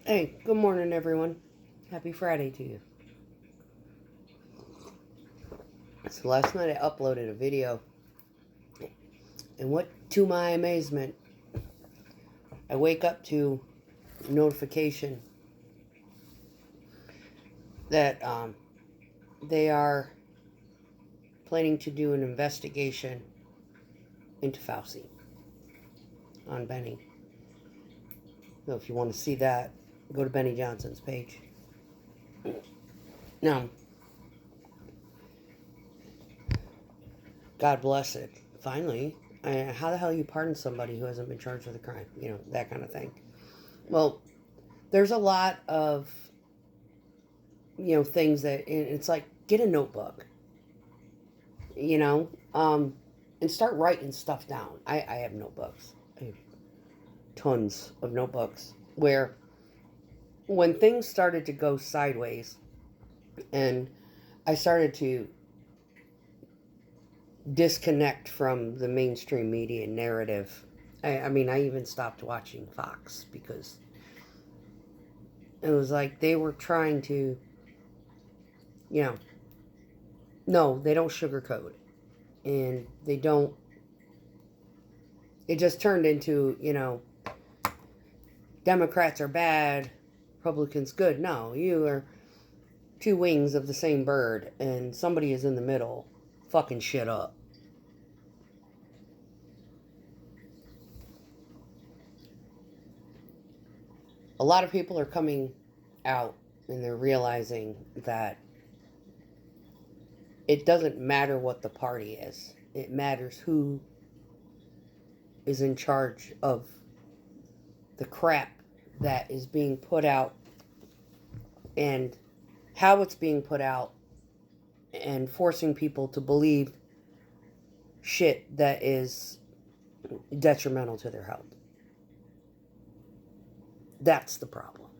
Hey, good morning, everyone. Happy Friday to you. So last night I uploaded a video, and what, to my amazement, I wake up to a notification that they are planning to do an investigation into Fauci on Benny. So if you want to see that, go to Benny Johnson's page. Now, God bless it. Finally, how the hell you pardon somebody who hasn't been charged with a crime? You know, that kind of thing. Well, there's a lot of things that it's like, get a notebook, you know and start writing stuff down. I have notebooks. I have tons of notebooks where when things started to go sideways and I started to disconnect from the mainstream media narrative. I mean, I even stopped watching Fox because it was like they were trying to, you know, no, they don't sugarcoat it. And they don't, it just turned into, Democrats are bad, Republicans good. No, you are two wings of the same bird, and somebody is in the middle fucking shit up. A lot of people are coming out and they're realizing that it doesn't matter what the party is. It matters who is in charge of the crap that is being put out and how it's being put out and forcing people to believe shit that is detrimental to their health. That's the problem.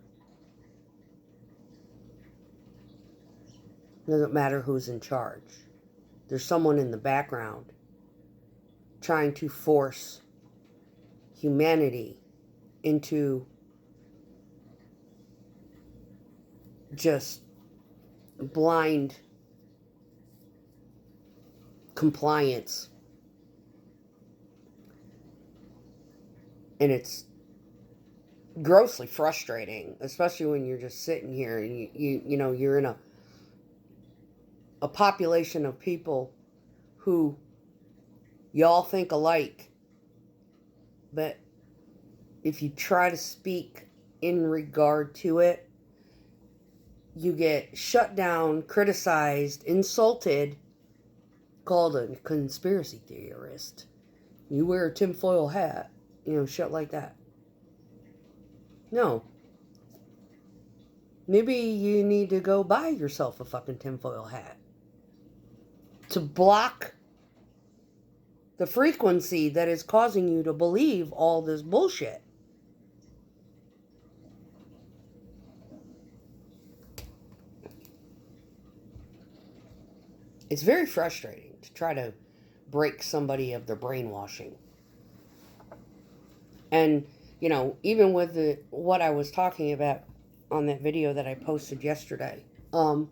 It doesn't matter who's in charge. There's someone in the background trying to force humanity into just blind compliance. And it's grossly frustrating, especially when you're just sitting here and you're in a population of people who y'all think alike, but if you try to speak in regard to it, you get shut down, criticized, insulted, called a conspiracy theorist. You wear a tinfoil hat, shit like that. No. Maybe you need to go buy yourself a fucking tinfoil hat to block the frequency that is causing you to believe all this bullshit. It's very frustrating to try to break somebody of their brainwashing. And, even with what I was talking about on that video that I posted yesterday, I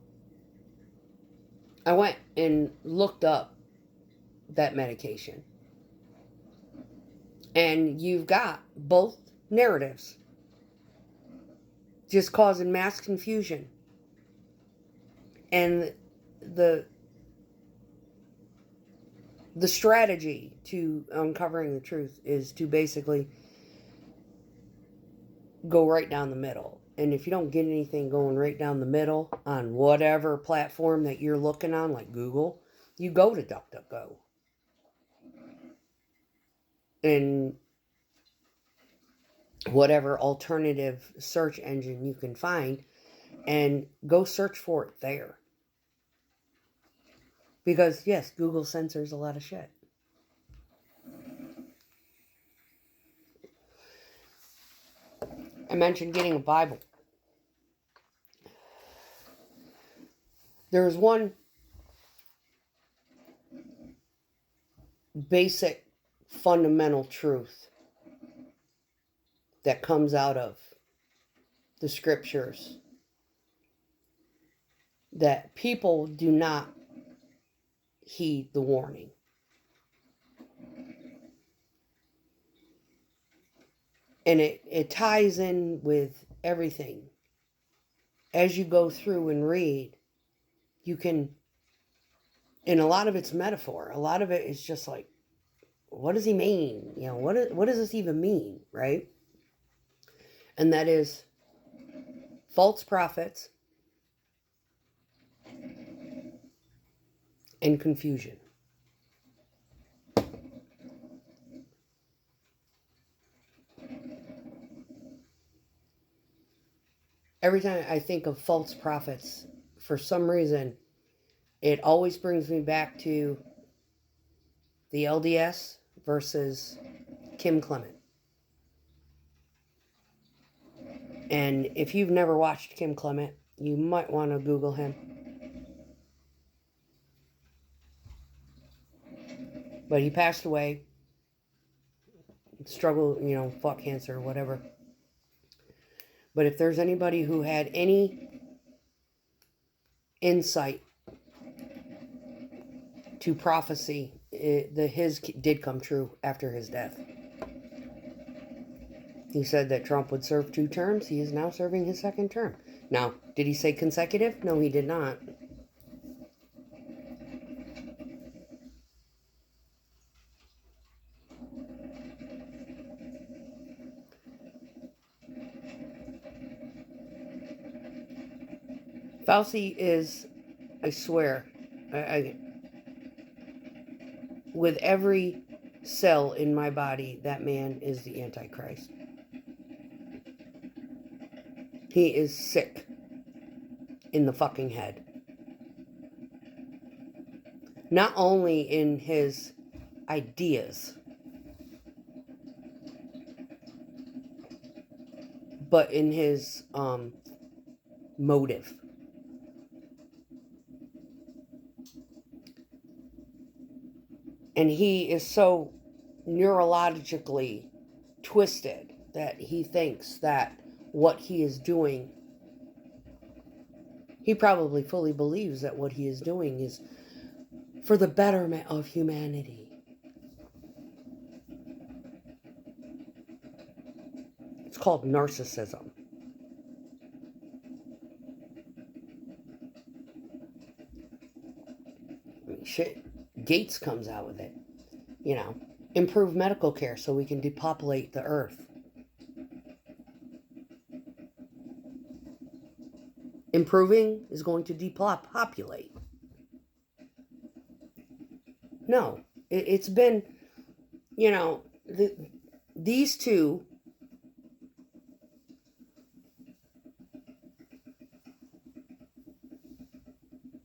went and looked up that medication. And you've got both narratives just causing mass confusion. And the strategy to uncovering the truth is to basically go right down the middle. And if you don't get anything going right down the middle on whatever platform that you're looking on, like Google, you go to DuckDuckGo. And whatever alternative search engine you can find, and go search for it there. Because, yes, Google censors a lot of shit. I mentioned getting a Bible. There is one basic fundamental truth that comes out of the scriptures that people do not heed the warning. And it ties in with everything. As you go through and read, you can, and a lot of it's metaphor. A lot of it is just like, what does he mean? You know, what does this even mean, right? And that is false prophets and confusion. Every time I think of false prophets, for some reason, it always brings me back to the LDS versus Kim Clement. And if you've never watched Kim Clement, you might want to Google him. But he passed away, struggled, fought cancer or whatever. But if there's anybody who had any insight to prophecy, his did come true after his death. He said that Trump would serve 2 terms. He is now serving his 2nd term. Now, did he say consecutive? No, he did not. Fauci is, I swear, with every cell in my body, that man is the Antichrist. He is sick in the fucking head. Not only in his ideas, but in his motive. And he is so neurologically twisted that he thinks that what he is doing, he probably fully believes that what he is doing is for the betterment of humanity. It's called narcissism. I mean, shit, Gates comes out with it. Improve medical care so we can depopulate the earth. Improving is going to depopulate. No, it's been, these two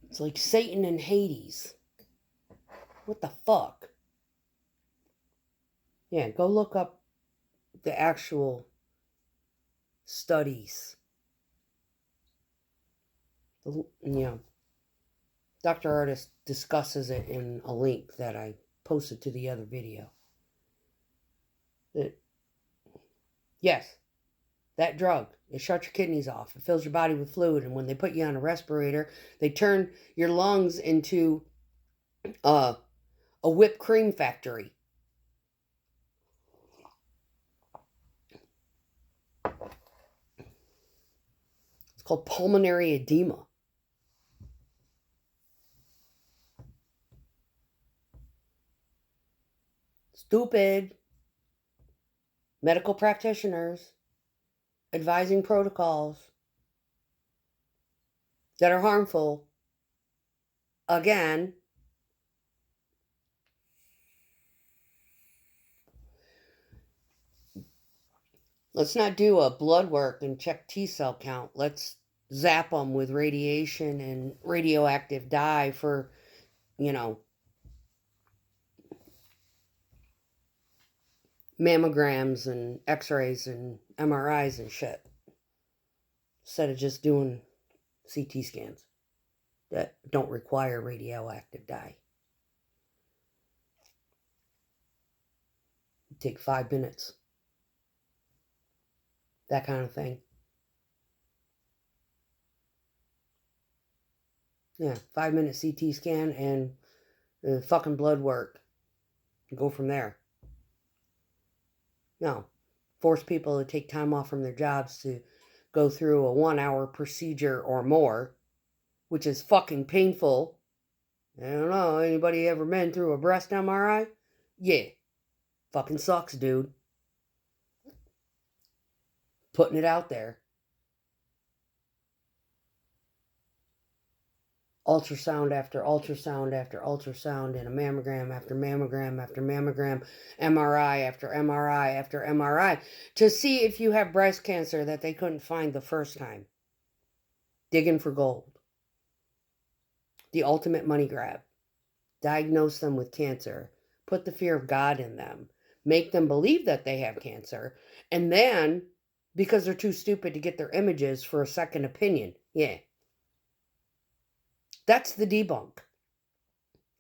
it's like Satan and Hades. What the fuck? Yeah, go look up the actual studies. Dr. Artist discusses it in a link that I posted to the other video. Yes, that drug, it shuts your kidneys off. It fills your body with fluid. And when they put you on a respirator, they turn your lungs into a whipped cream factory. It's called pulmonary edema. Stupid medical practitioners advising protocols that are harmful. Again, let's not do a blood work and check T-cell count. Let's zap them with radiation and radioactive dye for, mammograms and x-rays and MRIs and shit. Instead of just doing CT scans that don't require radioactive dye. Take 5 minutes. That kind of thing. Yeah, 5-minute CT scan and fucking blood work. Go from there. No. Force people to take time off from their jobs to go through a 1-hour procedure or more, which is fucking painful. I don't know, anybody ever been through a breast MRI? Yeah. Fucking sucks, dude. Putting it out there. Ultrasound after ultrasound after ultrasound, and a mammogram after mammogram after mammogram, MRI after MRI after MRI, to see if you have breast cancer that they couldn't find the first time. Digging for gold. The ultimate money grab. Diagnose them with cancer. Put the fear of God in them. Make them believe that they have cancer. And then, because they're too stupid to get their images for a second opinion. Yeah. That's the debunk.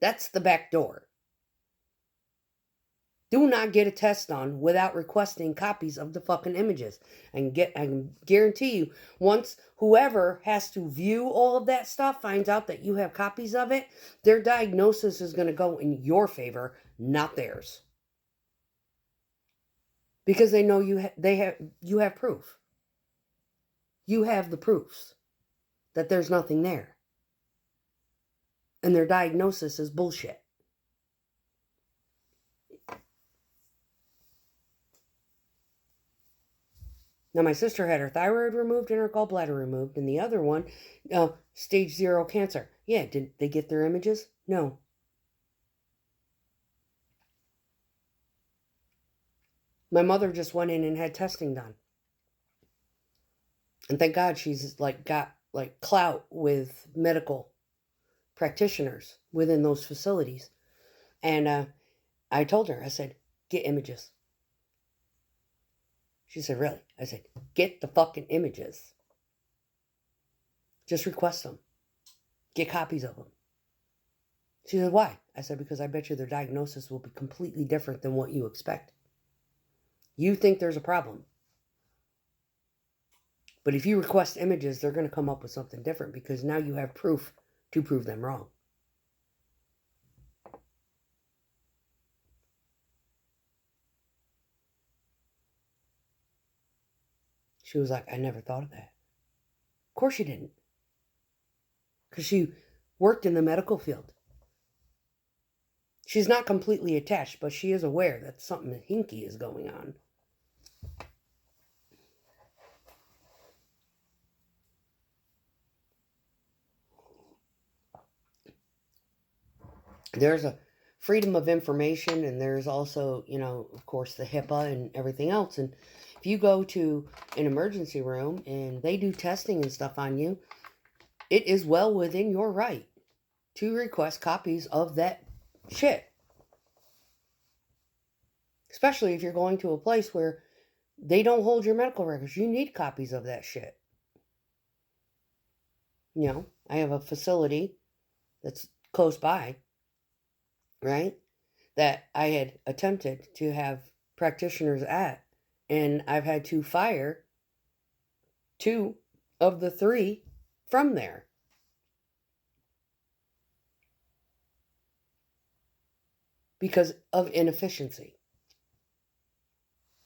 That's the back door. Do not get a test done without requesting copies of the fucking images. I can guarantee you, once whoever has to view all of that stuff finds out that you have copies of it, their diagnosis is going to go in your favor, not theirs. Because they know you have proof. You have the proofs that there's nothing there. And their diagnosis is bullshit. Now, my sister had her thyroid removed and her gallbladder removed, and the other one, stage 0 cancer. Yeah, did they get their images? No. My mother just went in and had testing done. And thank God she's got clout with medical practitioners within those facilities. And I told her, I said, get images. She said, really? I said, get the fucking images. Just request them. Get copies of them. She said, why? I said, because I bet you their diagnosis will be completely different than what you expect. You think there's a problem. But if you request images, they're going to come up with something different because now you have proof to prove them wrong. She was like, I never thought of that. Of course she didn't. Because she worked in the medical field. She's not completely attached, but she is aware that something hinky is going on. There's a freedom of information, and there's also, of course, the HIPAA and everything else. And if you go to an emergency room and they do testing and stuff on you, it is well within your right to request copies of that shit. Especially if you're going to a place where they don't hold your medical records. You need copies of that shit. I have a facility that's close by, right, that I had attempted to have practitioners at, and I've had to fire 2 of the 3 from there. Because of inefficiency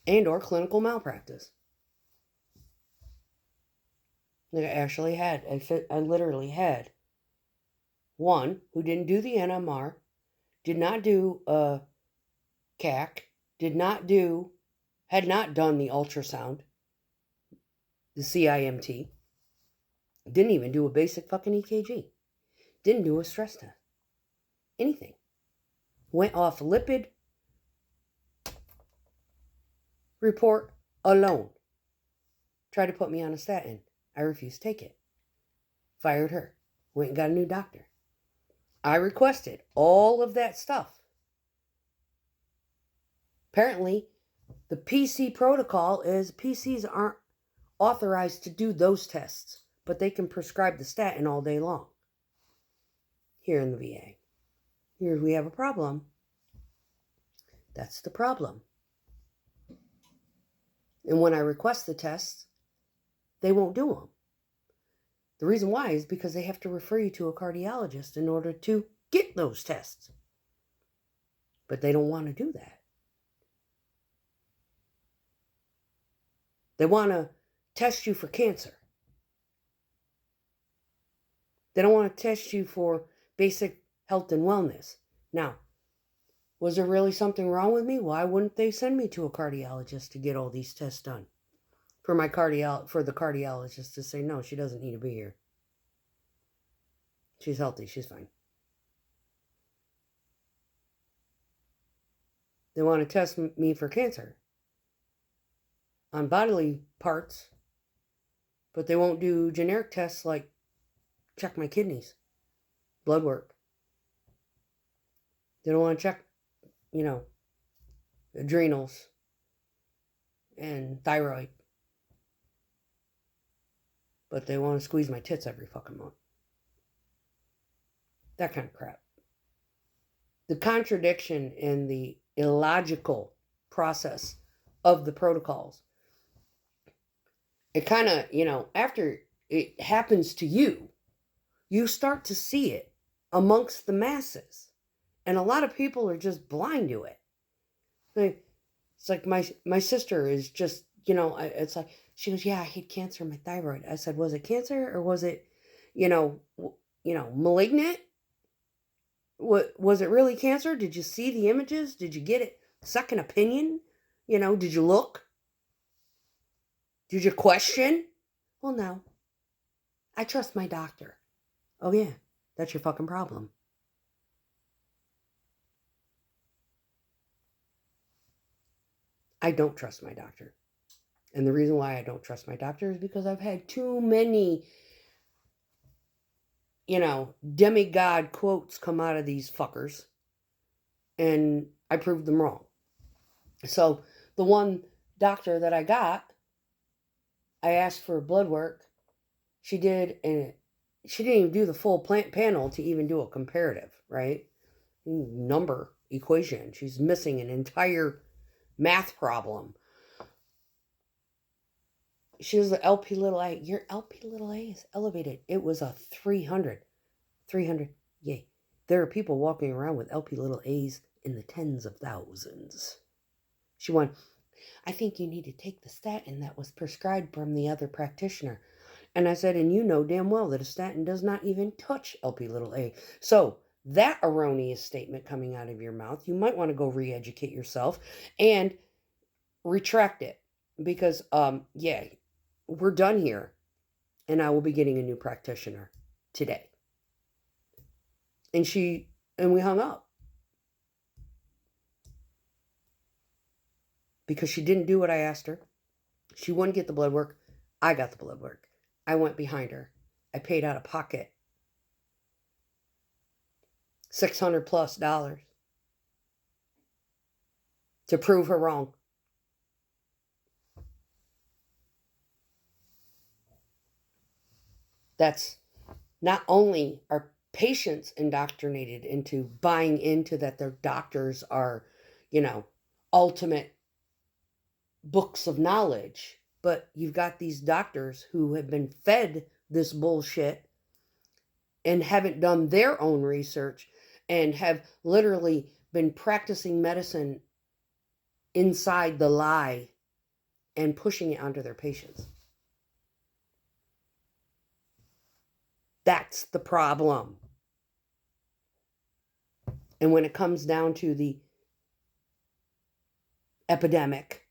and or clinical malpractice. I literally had one who didn't do the NMR, did not do a CAC, had not done the ultrasound, the CIMT, didn't even do a basic fucking EKG, didn't do a stress test, anything. Went off lipid report alone. Tried to put me on a statin. I refused to take it. Fired her. Went and got a new doctor. I requested all of that stuff. Apparently, the PC protocol is PCs aren't authorized to do those tests, but they can prescribe the statin all day long. Here in the VA. Here we have a problem. That's the problem. And when I request the tests, they won't do them. The reason why is because they have to refer you to a cardiologist in order to get those tests. But they don't want to do that. They want to test you for cancer. They don't want to test you for basic health and wellness. Now, was there really something wrong with me? Why wouldn't they send me to a cardiologist to get all these tests done? For the cardiologist to say, no, she doesn't need to be here. She's healthy. She's fine. They want to test me for cancer on bodily parts, but they won't do generic tests like check my kidneys, blood work. They don't want to check, adrenals and thyroid. But they want to squeeze my tits every fucking month. That kind of crap. The contradiction and the illogical process of the protocols. It kind of, after it happens to you, you start to see it amongst the masses. And a lot of people are just blind to it. It's like my sister is just, it's like, she goes, yeah, I had cancer in my thyroid. I said, was it cancer or was it, malignant? Was it really cancer? Did you see the images? Did you get it? Second opinion? Did you look? Did you question? Well, no. I trust my doctor. Oh, yeah. That's your fucking problem. I don't trust my doctor. And the reason why I don't trust my doctor is because I've had too many, demigod quotes come out of these fuckers. And I proved them wrong. So the one doctor that I got, I asked for blood work. She did, and she didn't even do the full plant panel to even do a comparative, right? Number equation. She's missing an entire math problem. She was the LP little a. Your LP little a is elevated. It was a 300. 300. Yay. There are people walking around with LP little a's in the tens of thousands. She went, I think you need to take the statin that was prescribed from the other practitioner. And I said, and you know damn well that a statin does not even touch LP little a. So that erroneous statement coming out of your mouth, you might want to go re-educate yourself and retract it. Because, we're done here. And I will be getting a new practitioner today. And we hung up. Because she didn't do what I asked her. She wouldn't get the blood work. I got the blood work. I went behind her. I paid out of pocket $600+ to prove her wrong. That's not only are patients indoctrinated into buying into that their doctors are, ultimate books of knowledge, but you've got these doctors who have been fed this bullshit and haven't done their own research and have literally been practicing medicine inside the lie and pushing it onto their patients. That's the problem. And when it comes down to the epidemic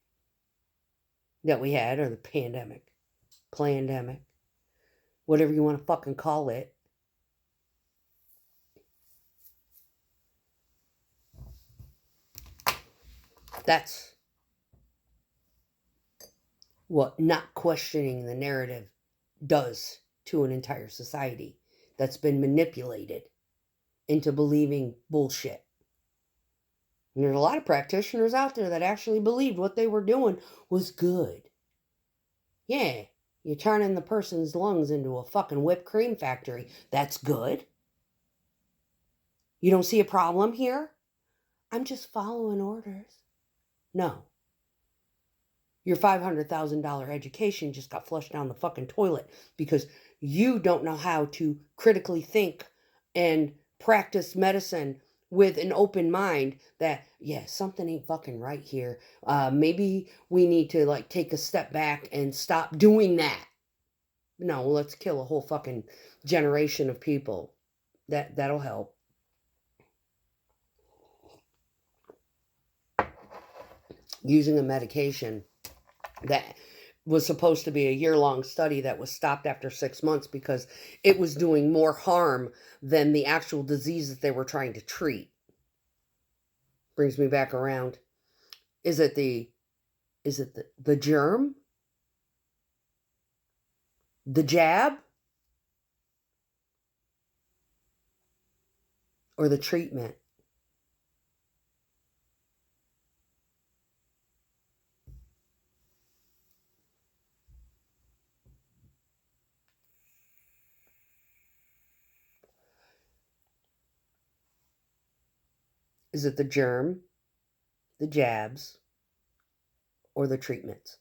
that we had, or the plandemic, whatever you want to fucking call it, that's what not questioning the narrative does to an entire society that's been manipulated into believing bullshit. And there's a lot of practitioners out there that actually believed what they were doing was good. Yeah, you're turning the person's lungs into a fucking whipped cream factory. That's good. You don't see a problem here? I'm just following orders. No. Your $500,000 education just got flushed down the fucking toilet because you don't know how to critically think and practice medicine with an open mind that, yeah, something ain't fucking right here. Maybe we need to like take a step back and stop doing that. No, let's kill a whole fucking generation of people. That'll help. Using a medication that was supposed to be a year-long study that was stopped after 6 months because it was doing more harm than the actual disease that they were trying to treat. Brings me back around. Is it the germ? The jab? Or the treatment? Is it the germ, the jabs, or the treatments?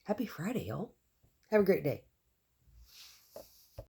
Happy Friday, y'all. Have a great day.